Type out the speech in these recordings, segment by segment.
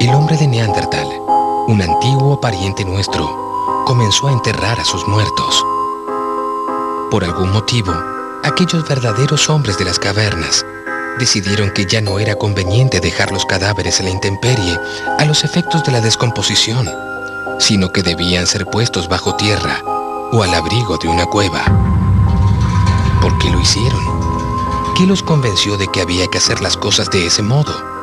El hombre de Neandertal, un antiguo pariente nuestro, comenzó a enterrar a sus muertos. Por algún motivo, aquellos verdaderos hombres de las cavernas decidieron que ya no era conveniente dejar los cadáveres en la intemperie a los efectos de la descomposición, sino que debían ser puestos bajo tierra o al abrigo de una cueva. ¿Por qué lo hicieron? ¿Qué los convenció de que había que hacer las cosas de ese modo?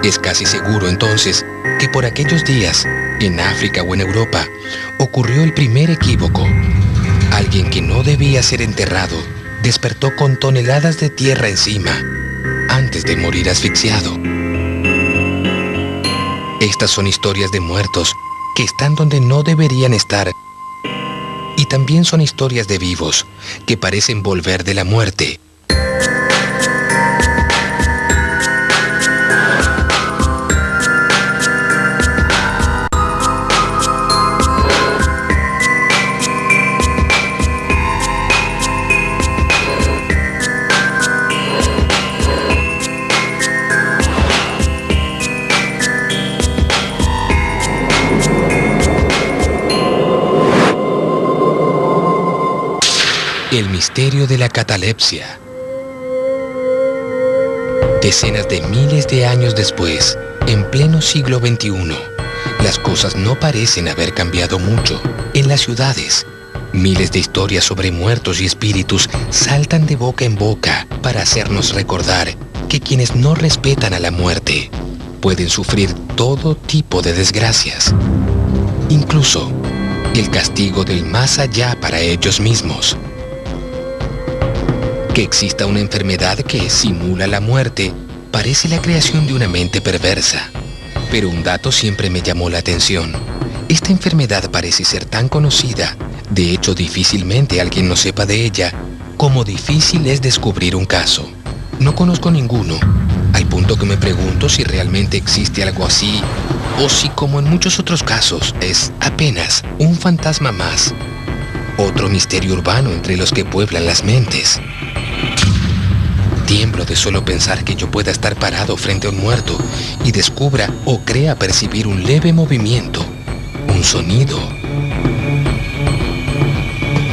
Es casi seguro entonces que por aquellos días, en África o en Europa, ocurrió el primer equívoco. Alguien que no debía ser enterrado despertó con toneladas de tierra encima antes de morir asfixiado. Estas son historias de muertos que están donde no deberían estar, y también son historias de vivos que parecen volver de la muerte. El misterio de la catalepsia. Decenas de miles de años después, en pleno siglo XXI, las cosas no parecen haber cambiado mucho. En las ciudades, miles de historias sobre muertos y espíritus saltan de boca en boca para hacernos recordar que quienes no respetan a la muerte pueden sufrir todo tipo de desgracias, incluso el castigo del más allá para ellos mismos. Que exista una enfermedad que simula la muerte parece la creación de una mente perversa. Pero un dato siempre me llamó la atención. Esta enfermedad parece ser tan conocida, de hecho difícilmente alguien no sepa de ella, como difícil es descubrir un caso. No conozco ninguno, al punto que me pregunto si realmente existe algo así, o si, como en muchos otros casos, es apenas un fantasma más. Otro misterio urbano entre los que pueblan las mentes. Tiemblo de solo pensar que yo pueda estar parado frente a un muerto y descubra o crea percibir un leve movimiento, un sonido.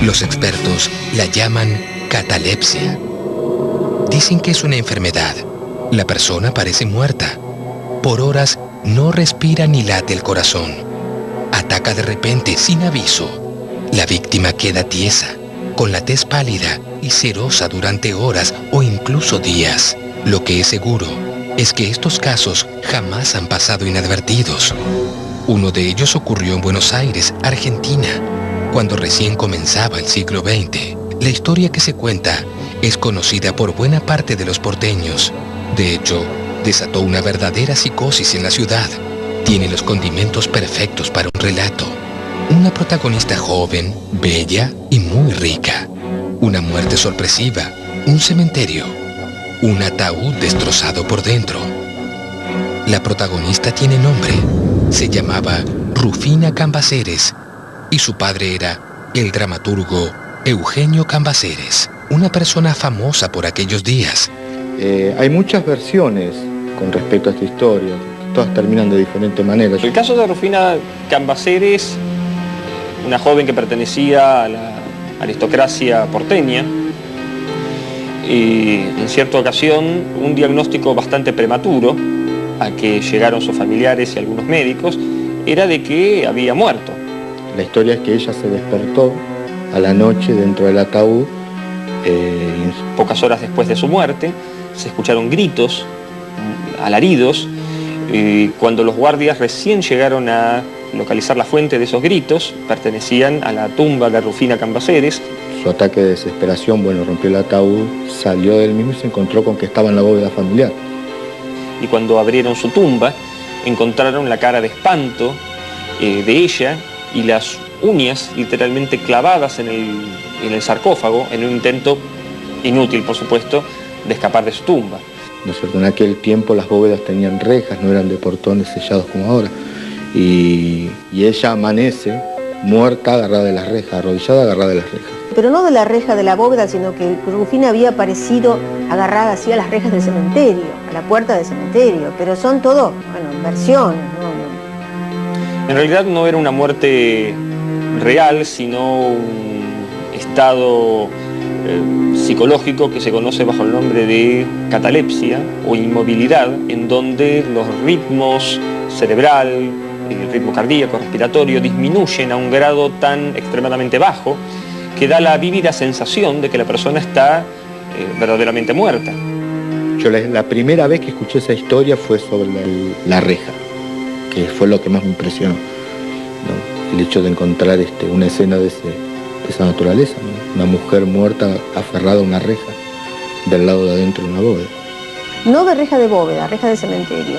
Los expertos la llaman catalepsia. Dicen que es una enfermedad. La persona parece muerta. Por horas no respira ni late el corazón. Ataca de repente, sin aviso. La víctima queda tiesa, con la tez pálida y cerosa durante horas o incluso días. Lo que es seguro es que estos casos jamás han pasado inadvertidos. Uno de ellos ocurrió en Buenos Aires, Argentina, cuando recién comenzaba el siglo XX. La historia que se cuenta es conocida por buena parte de los porteños. De hecho, desató una verdadera psicosis en la ciudad. Tiene los condimentos perfectos para un relato. Una protagonista joven, bella y muy rica. Una muerte sorpresiva, un cementerio, un ataúd destrozado por dentro. La protagonista tiene nombre. Se llamaba Rufina Cambaceres y su padre era el dramaturgo Eugenio Cambaceres, una persona famosa por aquellos días. Hay muchas versiones con respecto a esta historia, todas terminan de diferente manera. El caso de Rufina Cambaceres, una joven que pertenecía a la aristocracia porteña, y en cierta ocasión un diagnóstico bastante prematuro a que llegaron sus familiares y algunos médicos era de que había muerto. La historia es que ella se despertó a la noche dentro del ataúd. Pocas horas después de su muerte se escucharon gritos, alaridos, y cuando los guardias recién llegaron a localizar la fuente de esos gritos, pertenecían a la tumba de Rufina Cambaceres. Su ataque de desesperación, rompió el ataúd, salió del mismo y se encontró con que estaba en la bóveda familiar. Y cuando abrieron su tumba, encontraron la cara de espanto de ella y las uñas literalmente clavadas en el sarcófago, en un intento inútil, por supuesto, de escapar de su tumba. ¿No es cierto? En aquel tiempo las bóvedas tenían rejas, no eran de portones sellados como ahora. Y ella amanece muerta, agarrada de las rejas, arrodillada, agarrada de las rejas. Pero no de la reja de la bóveda, sino que Rufina había aparecido agarrada así a las rejas del cementerio, a la puerta del cementerio. Pero son todo, bueno, versiones, ¿no? En realidad no era una muerte real, sino un estado psicológico que se conoce bajo el nombre de catalepsia o inmovilidad, en donde los ritmos cerebral, el ritmo cardíaco, respiratorio, disminuyen a un grado tan extremadamente bajo que da la vívida sensación de que la persona está verdaderamente muerta. Yo la primera vez que escuché esa historia fue sobre la reja, que fue lo que más me impresionó, ¿no? El hecho de encontrar una escena de esa naturaleza, ¿no? Una mujer muerta aferrada a una reja del lado de adentro de una bóveda. No de reja de bóveda, reja de cementerio.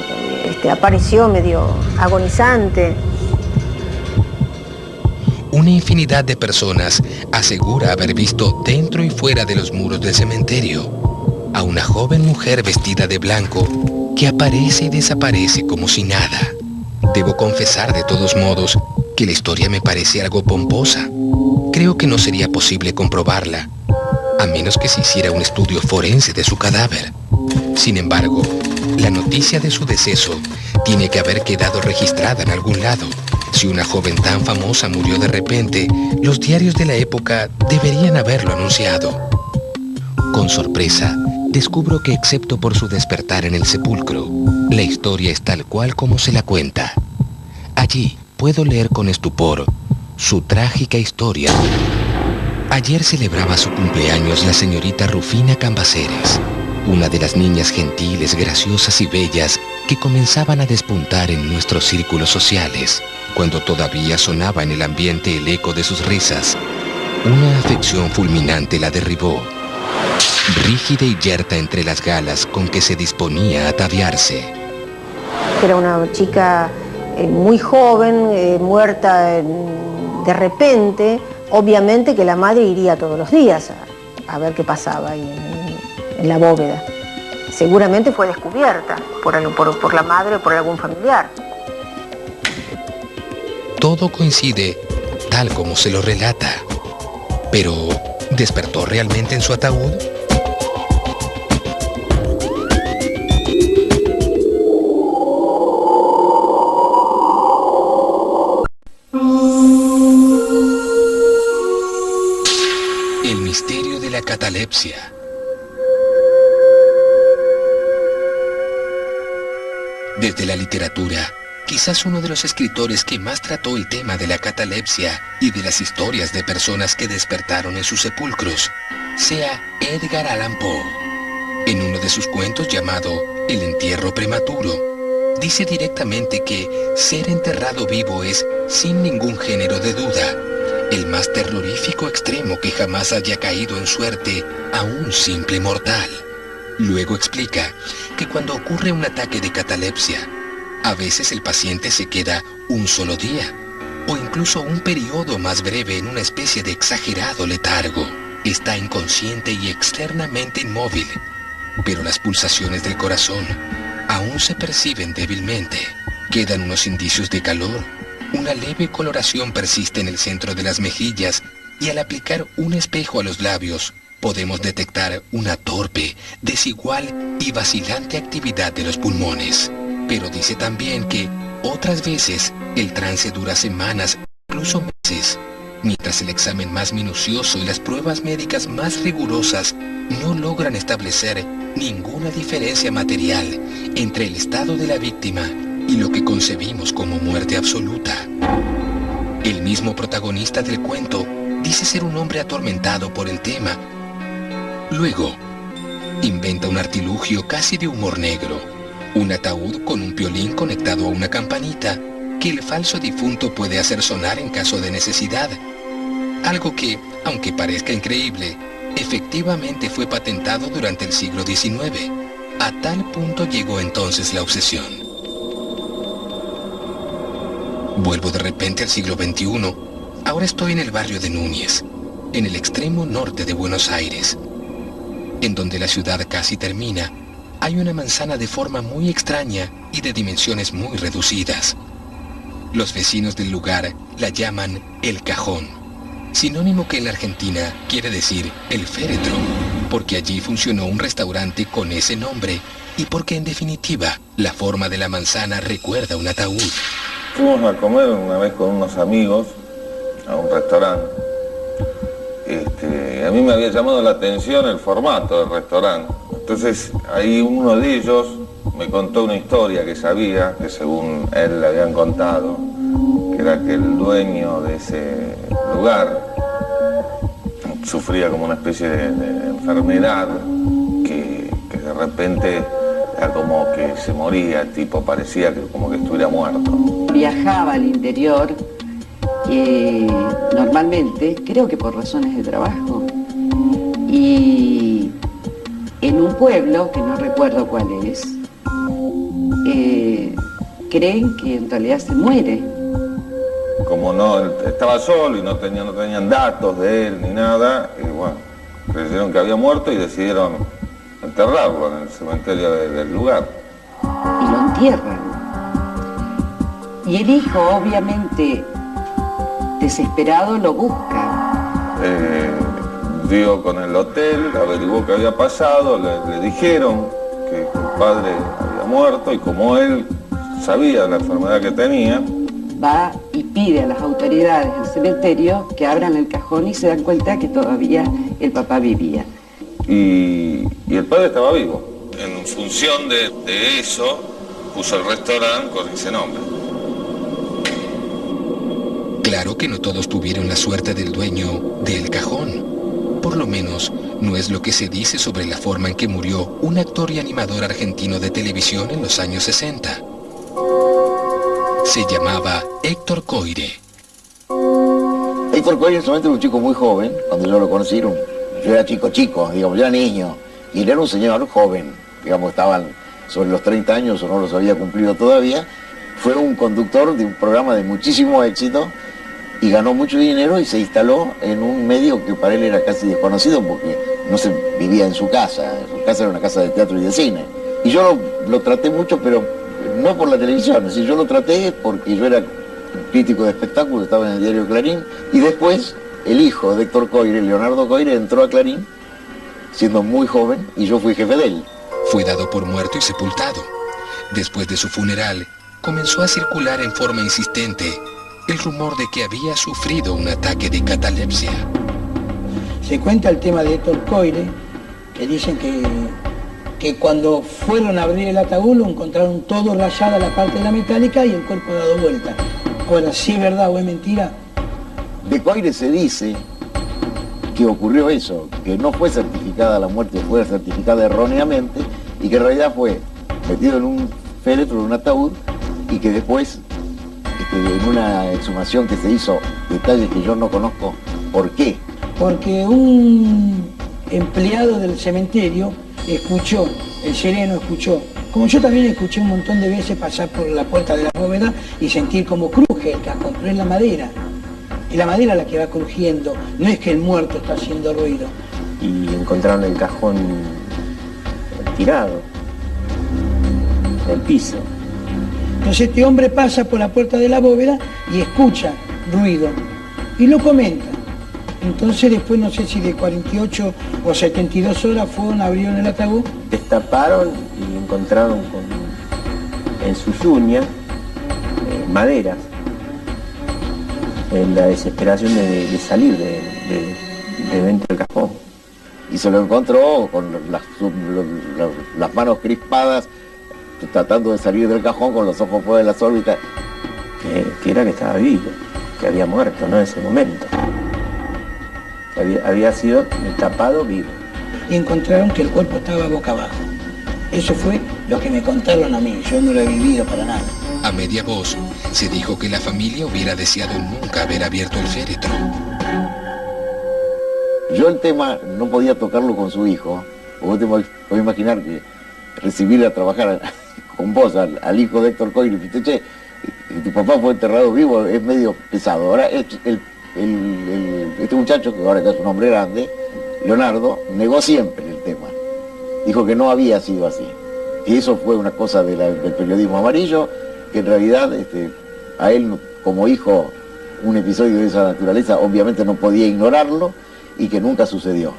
Apareció medio agonizante. Una infinidad de personas asegura haber visto dentro y fuera de los muros del cementerio a una joven mujer vestida de blanco que aparece y desaparece como si nada. Debo confesar de todos modos que la historia me parece algo pomposa. Creo que no sería posible comprobarla, a menos que se hiciera un estudio forense de su cadáver. Sin embargo, la noticia de su deceso tiene que haber quedado registrada en algún lado. Si una joven tan famosa murió de repente, los diarios de la época deberían haberlo anunciado. Con sorpresa, descubro que excepto por su despertar en el sepulcro, la historia es tal cual como se la cuenta. Allí puedo leer con estupor su trágica historia. Ayer celebraba su cumpleaños la señorita Rufina Cambaceres, una de las niñas gentiles, graciosas y bellas que comenzaban a despuntar en nuestros círculos sociales. Cuando todavía sonaba en el ambiente el eco de sus risas, una afección fulminante la derribó, rígida y yerta entre las galas con que se disponía a ataviarse. Era una chica muy joven, muerta de repente. Obviamente que la madre iría todos los días a ver qué pasaba ahí en la bóveda. Seguramente fue descubierta por la madre o por algún familiar. Todo coincide tal como se lo relata. Pero, ¿despertó realmente en su ataúd? El misterio de la catalepsia. Desde la literatura, quizás uno de los escritores que más trató el tema de la catalepsia y de las historias de personas que despertaron en sus sepulcros sea Edgar Allan Poe. En uno de sus cuentos llamado El entierro prematuro, dice directamente que ser enterrado vivo es, sin ningún género de duda, el más terrorífico extremo que jamás haya caído en suerte a un simple mortal. Luego explica que cuando ocurre un ataque de catalepsia, a veces el paciente se queda un solo día o incluso un periodo más breve en una especie de exagerado letargo. Está inconsciente y externamente inmóvil, pero las pulsaciones del corazón aún se perciben débilmente. Quedan unos indicios de calor, una leve coloración persiste en el centro de las mejillas y al aplicar un espejo a los labios, podemos detectar una torpe, desigual y vacilante actividad de los pulmones. Pero dice también que otras veces el trance dura semanas, incluso meses, mientras el examen más minucioso y las pruebas médicas más rigurosas no logran establecer ninguna diferencia material entre el estado de la víctima y lo que concebimos como muerte absoluta. El mismo protagonista del cuento dice ser un hombre atormentado por el tema. Luego, inventa un artilugio casi de humor negro, un ataúd con un piolín conectado a una campanita que el falso difunto puede hacer sonar en caso de necesidad. Algo que, aunque parezca increíble, efectivamente fue patentado durante el siglo XIX. A tal punto llegó entonces la obsesión. Vuelvo de repente al siglo XXI. Ahora estoy en el barrio de Núñez, en el extremo norte de Buenos Aires. En donde la ciudad casi termina, hay una manzana de forma muy extraña y de dimensiones muy reducidas. Los vecinos del lugar la llaman El Cajón. sinónimo que en la Argentina quiere decir el féretro, porque allí funcionó un restaurante con ese nombre y porque en definitiva la forma de la manzana recuerda un ataúd. Fuimos a comer una vez con unos amigos a un restaurante. A mí me había llamado la atención el formato del restaurante. Entonces ahí uno de ellos me contó una historia que sabía, que según él le habían contado, que era que el dueño de ese lugar sufría como una especie de enfermedad que de repente era como que se moría, tipo parecía que como que estuviera muerto. Viajaba al interior normalmente, creo que por razones de trabajo, y en un pueblo, que no recuerdo cuál es, creen que en realidad se muere. Como no, él estaba solo y no tenían datos de él ni nada, y bueno, creyeron que había muerto y decidieron enterrarlo en el cementerio del lugar. Y lo entierran. Y el hijo, obviamente, desesperado, lo busca. Dio con el hotel, averiguó qué había pasado, le dijeron que el padre había muerto y como él sabía la enfermedad que tenía, va y pide a las autoridades del cementerio que abran el cajón y se dan cuenta que todavía el papá vivía. Y el padre estaba vivo. En función de eso, puso el restaurante con ese nombre. Claro que no todos tuvieron la suerte del dueño del cajón. Por lo menos, no es lo que se dice sobre la forma en que murió un actor y animador argentino de televisión en los años 60. Se llamaba Héctor Coire. Héctor Coire en su momento era un chico muy joven, cuando yo lo conocí, yo era chico, digamos, yo era niño, y él era un señor joven, digamos, estaban sobre los 30 años o no los había cumplido todavía. Fue un conductor de un programa de muchísimo éxito y ganó mucho dinero y se instaló en un medio que para él era casi desconocido porque no se vivía en su casa era una casa de teatro y de cine. Y yo lo traté mucho, pero no por la televisión, es decir, yo lo traté porque yo era crítico de espectáculos, estaba en el diario Clarín, y después el hijo de Héctor Coire, Leonardo Coire, entró a Clarín siendo muy joven y yo fui jefe de él. Fue dado por muerto y sepultado. Después de su funeral, comenzó a circular en forma insistente el rumor de que había sufrido un ataque de catalepsia. Se cuenta el tema de Héctor Coire, que dicen que cuando fueron a abrir el ataúd lo encontraron todo rayado, la parte de la metálica y el cuerpo dado vuelta. Ahora, ¿sí es verdad o es mentira? De Coire se dice que ocurrió eso, que no fue certificada la muerte, fue certificada erróneamente y que en realidad fue metido en un féretro, en un ataúd, y que después, en una exhumación que se hizo, detalles que yo no conozco, ¿por qué? Porque un empleado del cementerio escuchó, el sereno escuchó, como yo también escuché un montón de veces pasar por la puerta de la bóveda y sentir como cruje el cajón, pero es la madera. Es la madera la que va crujiendo, no es que el muerto está haciendo ruido. Y encontraron el cajón tirado, en el piso. Entonces este hombre pasa por la puerta de la bóveda y escucha ruido y lo comenta. Entonces después no sé si de 48 o 72 horas fueron, abrieron el ataúd. Destaparon y encontraron en sus uñas maderas, en la desesperación de salir de dentro del cajón. Y se lo encontró con las manos crispadas, tratando de salir del cajón con los ojos fuera de las órbitas. Que era que estaba vivo, que había muerto, no en ese momento. Había sido tapado vivo. Y encontraron que el cuerpo estaba boca abajo. Eso fue lo que me contaron a mí, yo no lo he vivido para nada. A media voz, se dijo que la familia hubiera deseado nunca haber abierto el féretro. Yo el tema no podía tocarlo con su hijo. Vos te podés imaginar que recibir a trabajar con vos al hijo de Héctor Coire, y che, tu papá fue enterrado vivo, es medio pesado. Ahora este muchacho, que ahora ya es un hombre grande, Leonardo, negó siempre el tema. Dijo que no había sido así. Y eso fue una cosa del periodismo amarillo, que en realidad a él como hijo un episodio de esa naturaleza, obviamente no podía ignorarlo y que nunca sucedió.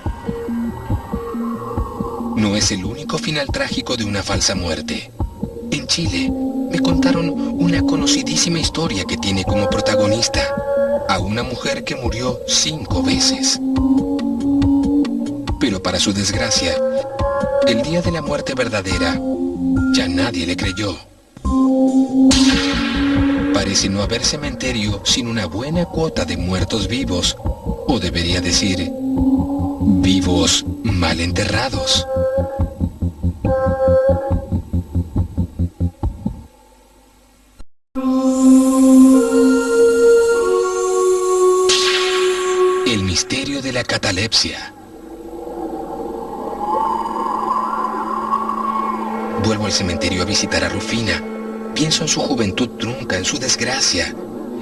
No es el único final trágico de una falsa muerte. En Chile me contaron una conocidísima historia que tiene como protagonista a una mujer que murió 5 veces. Pero para su desgracia, el día de la muerte verdadera, ya nadie le creyó. Parece no haber cementerio sin una buena cuota de muertos vivos, o debería decir, vivos mal enterrados. El misterio de la catalepsia. Vuelvo al cementerio a visitar a Rufina. Pienso en su juventud trunca, en su desgracia,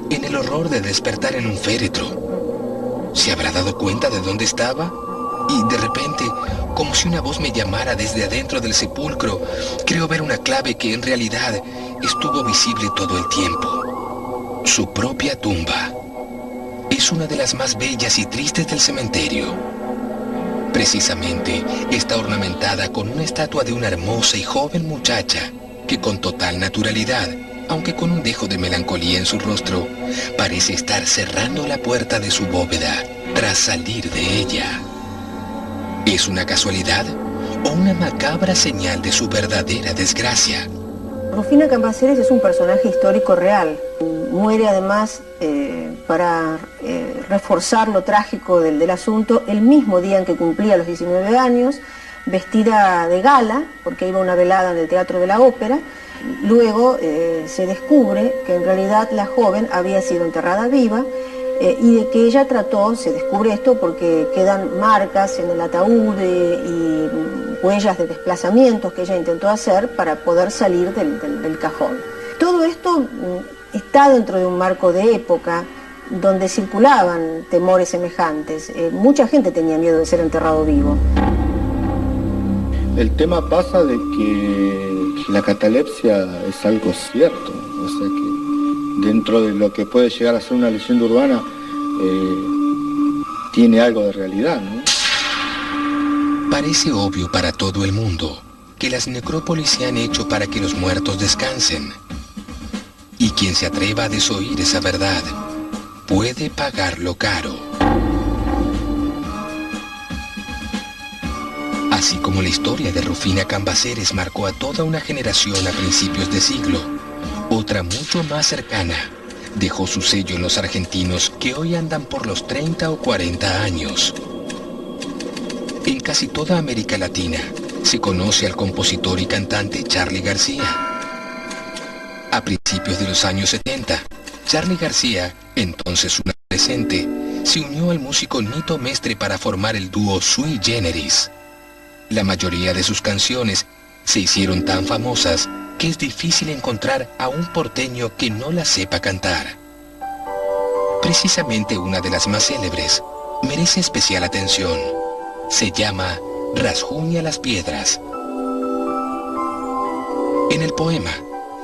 en el horror de despertar en un féretro. ¿Se habrá dado cuenta de dónde estaba? Y de repente, como si una voz me llamara desde adentro del sepulcro, creo ver una clave que en realidad estuvo visible todo el tiempo. Su propia tumba. Es una de las más bellas y tristes del cementerio. Precisamente está ornamentada con una estatua de una hermosa y joven muchacha que con total naturalidad, aunque con un dejo de melancolía en su rostro, parece estar cerrando la puerta de su bóveda tras salir de ella. ¿Es una casualidad o una macabra señal de su verdadera desgracia? Rufina Cambaceres es un personaje histórico real. Muere además, para reforzar lo trágico del asunto, el mismo día en que cumplía los 19 años, vestida de gala, porque iba a una velada en el Teatro de la Ópera. Luego se descubre que en realidad la joven había sido enterrada viva y de que ella trató, se descubre esto porque quedan marcas en el ataúd y huellas de desplazamientos que ella intentó hacer para poder salir del cajón. Todo esto está dentro de un marco de época donde circulaban temores semejantes. Mucha gente tenía miedo de ser enterrado vivo. El tema pasa de que la catalepsia es algo cierto, o sea que dentro de lo que puede llegar a ser una leyenda urbana, tiene algo de realidad, ¿no? Parece obvio para todo el mundo que las necrópolis se han hecho para que los muertos descansen. Y quien se atreva a desoír esa verdad puede pagarlo caro. Así como la historia de Rufina Cambaceres marcó a toda una generación a principios de siglo, otra mucho más cercana dejó su sello en los argentinos que hoy andan por los 30 o 40 años. En casi toda América Latina se conoce al compositor y cantante Charly García. A principios de los años 70, Charly García, entonces un adolescente, se unió al músico Nito Mestre para formar el dúo Sui Generis. La mayoría de sus canciones se hicieron tan famosas que es difícil encontrar a un porteño que no la sepa cantar. Precisamente una de las más célebres merece especial atención. Se llama Rasguña las piedras. En el poema,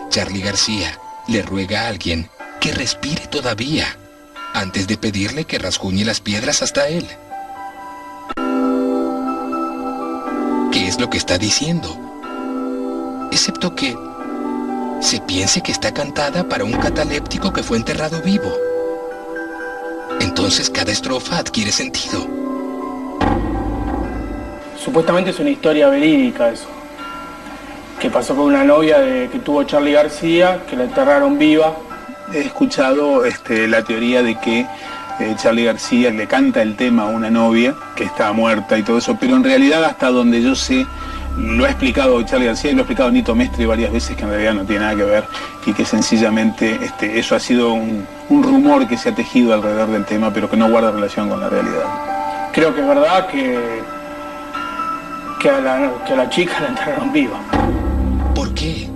Charly García le ruega a alguien que respire todavía antes de pedirle que rasguñe las piedras hasta él. ¿Qué es lo que está diciendo? Excepto que se piense que está cantada para un cataléptico que fue enterrado vivo. Entonces cada estrofa adquiere sentido. Supuestamente es una historia verídica eso, que pasó con una novia que tuvo Charly García, que la enterraron viva. He escuchado la teoría de que Charly García le canta el tema a una novia que está muerta y todo eso, pero en realidad hasta donde yo sé, lo ha explicado Charly García y lo ha explicado Nito Mestre varias veces, que en realidad no tiene nada que ver y que sencillamente eso ha sido un rumor que se ha tejido alrededor del tema, pero que no guarda relación con la realidad. Creo que es verdad que a la chica la enterraron viva. ¿Por qué?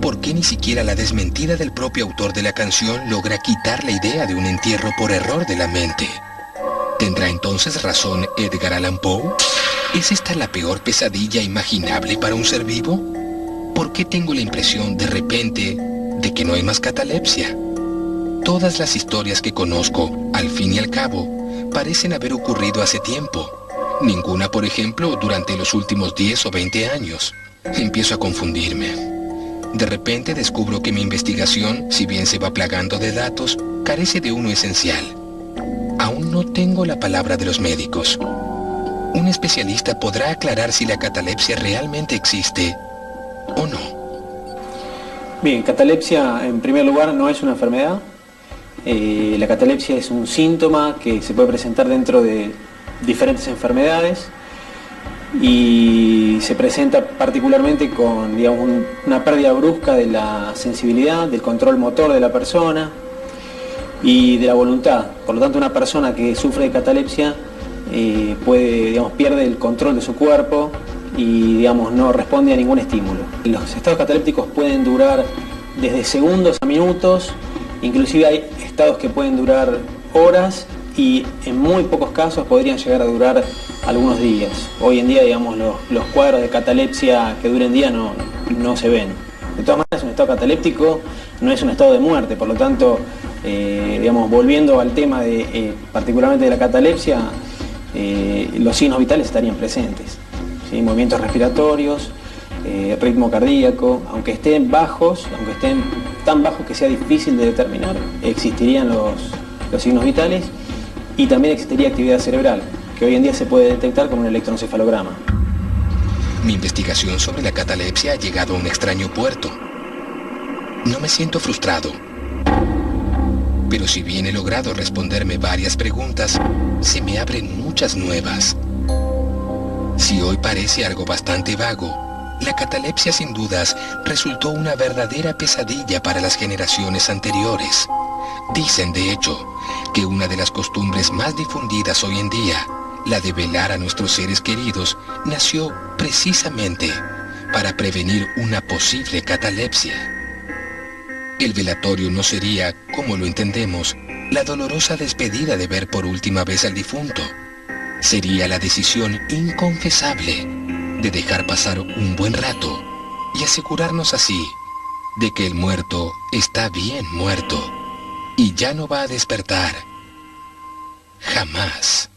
¿Por qué ni siquiera la desmentida del propio autor de la canción logra quitar la idea de un entierro por error de la mente? ¿Tendrá entonces razón Edgar Allan Poe? ¿Es esta la peor pesadilla imaginable para un ser vivo? ¿Por qué tengo la impresión de repente de que no hay más catalepsia? Todas las historias que conozco, al fin y al cabo, parecen haber ocurrido hace tiempo. Ninguna, por ejemplo, durante los últimos 10 o 20 años. Empiezo a confundirme. De repente descubro que mi investigación, si bien se va plagando de datos, carece de uno esencial. Aún no tengo la palabra de los médicos. Un especialista podrá aclarar si la catalepsia realmente existe o no. Bien, catalepsia en primer lugar no es una enfermedad. La catalepsia es un síntoma que se puede presentar dentro de diferentes enfermedades y se presenta particularmente con, digamos, una pérdida brusca de la sensibilidad, del control motor de la persona y de la voluntad. Por lo tanto, una persona que sufre de catalepsia pierde el control de su cuerpo y, digamos, no responde a ningún estímulo. Los estados catalépticos pueden durar desde segundos a minutos, inclusive hay estados que pueden durar horas y en muy pocos casos podrían llegar a durar algunos días. Hoy en día, digamos, los cuadros de catalepsia que duren días no se ven. De todas maneras, un estado cataléptico no es un estado de muerte, por lo tanto, digamos, volviendo al tema particularmente de la catalepsia, los signos vitales estarían presentes, ¿sí? Movimientos respiratorios, ritmo cardíaco, aunque estén bajos, aunque estén tan bajos que sea difícil de determinar, existirían los signos vitales y también existiría actividad cerebral, que hoy en día se puede detectar con un electroencefalograma. Mi investigación sobre la catalepsia ha llegado a un extraño puerto. No me siento frustrado, pero si bien he logrado responderme varias preguntas, se me abren muchas nuevas. Si hoy parece algo bastante vago, la catalepsia sin dudas resultó una verdadera pesadilla para las generaciones anteriores. Dicen, de hecho, que una de las costumbres más difundidas hoy en día, la de velar a nuestros seres queridos, nació precisamente para prevenir una posible catalepsia. El velatorio no sería, como lo entendemos, la dolorosa despedida de ver por última vez al difunto. Sería la decisión inconfesable de dejar pasar un buen rato y asegurarnos así de que el muerto está bien muerto y ya no va a despertar jamás.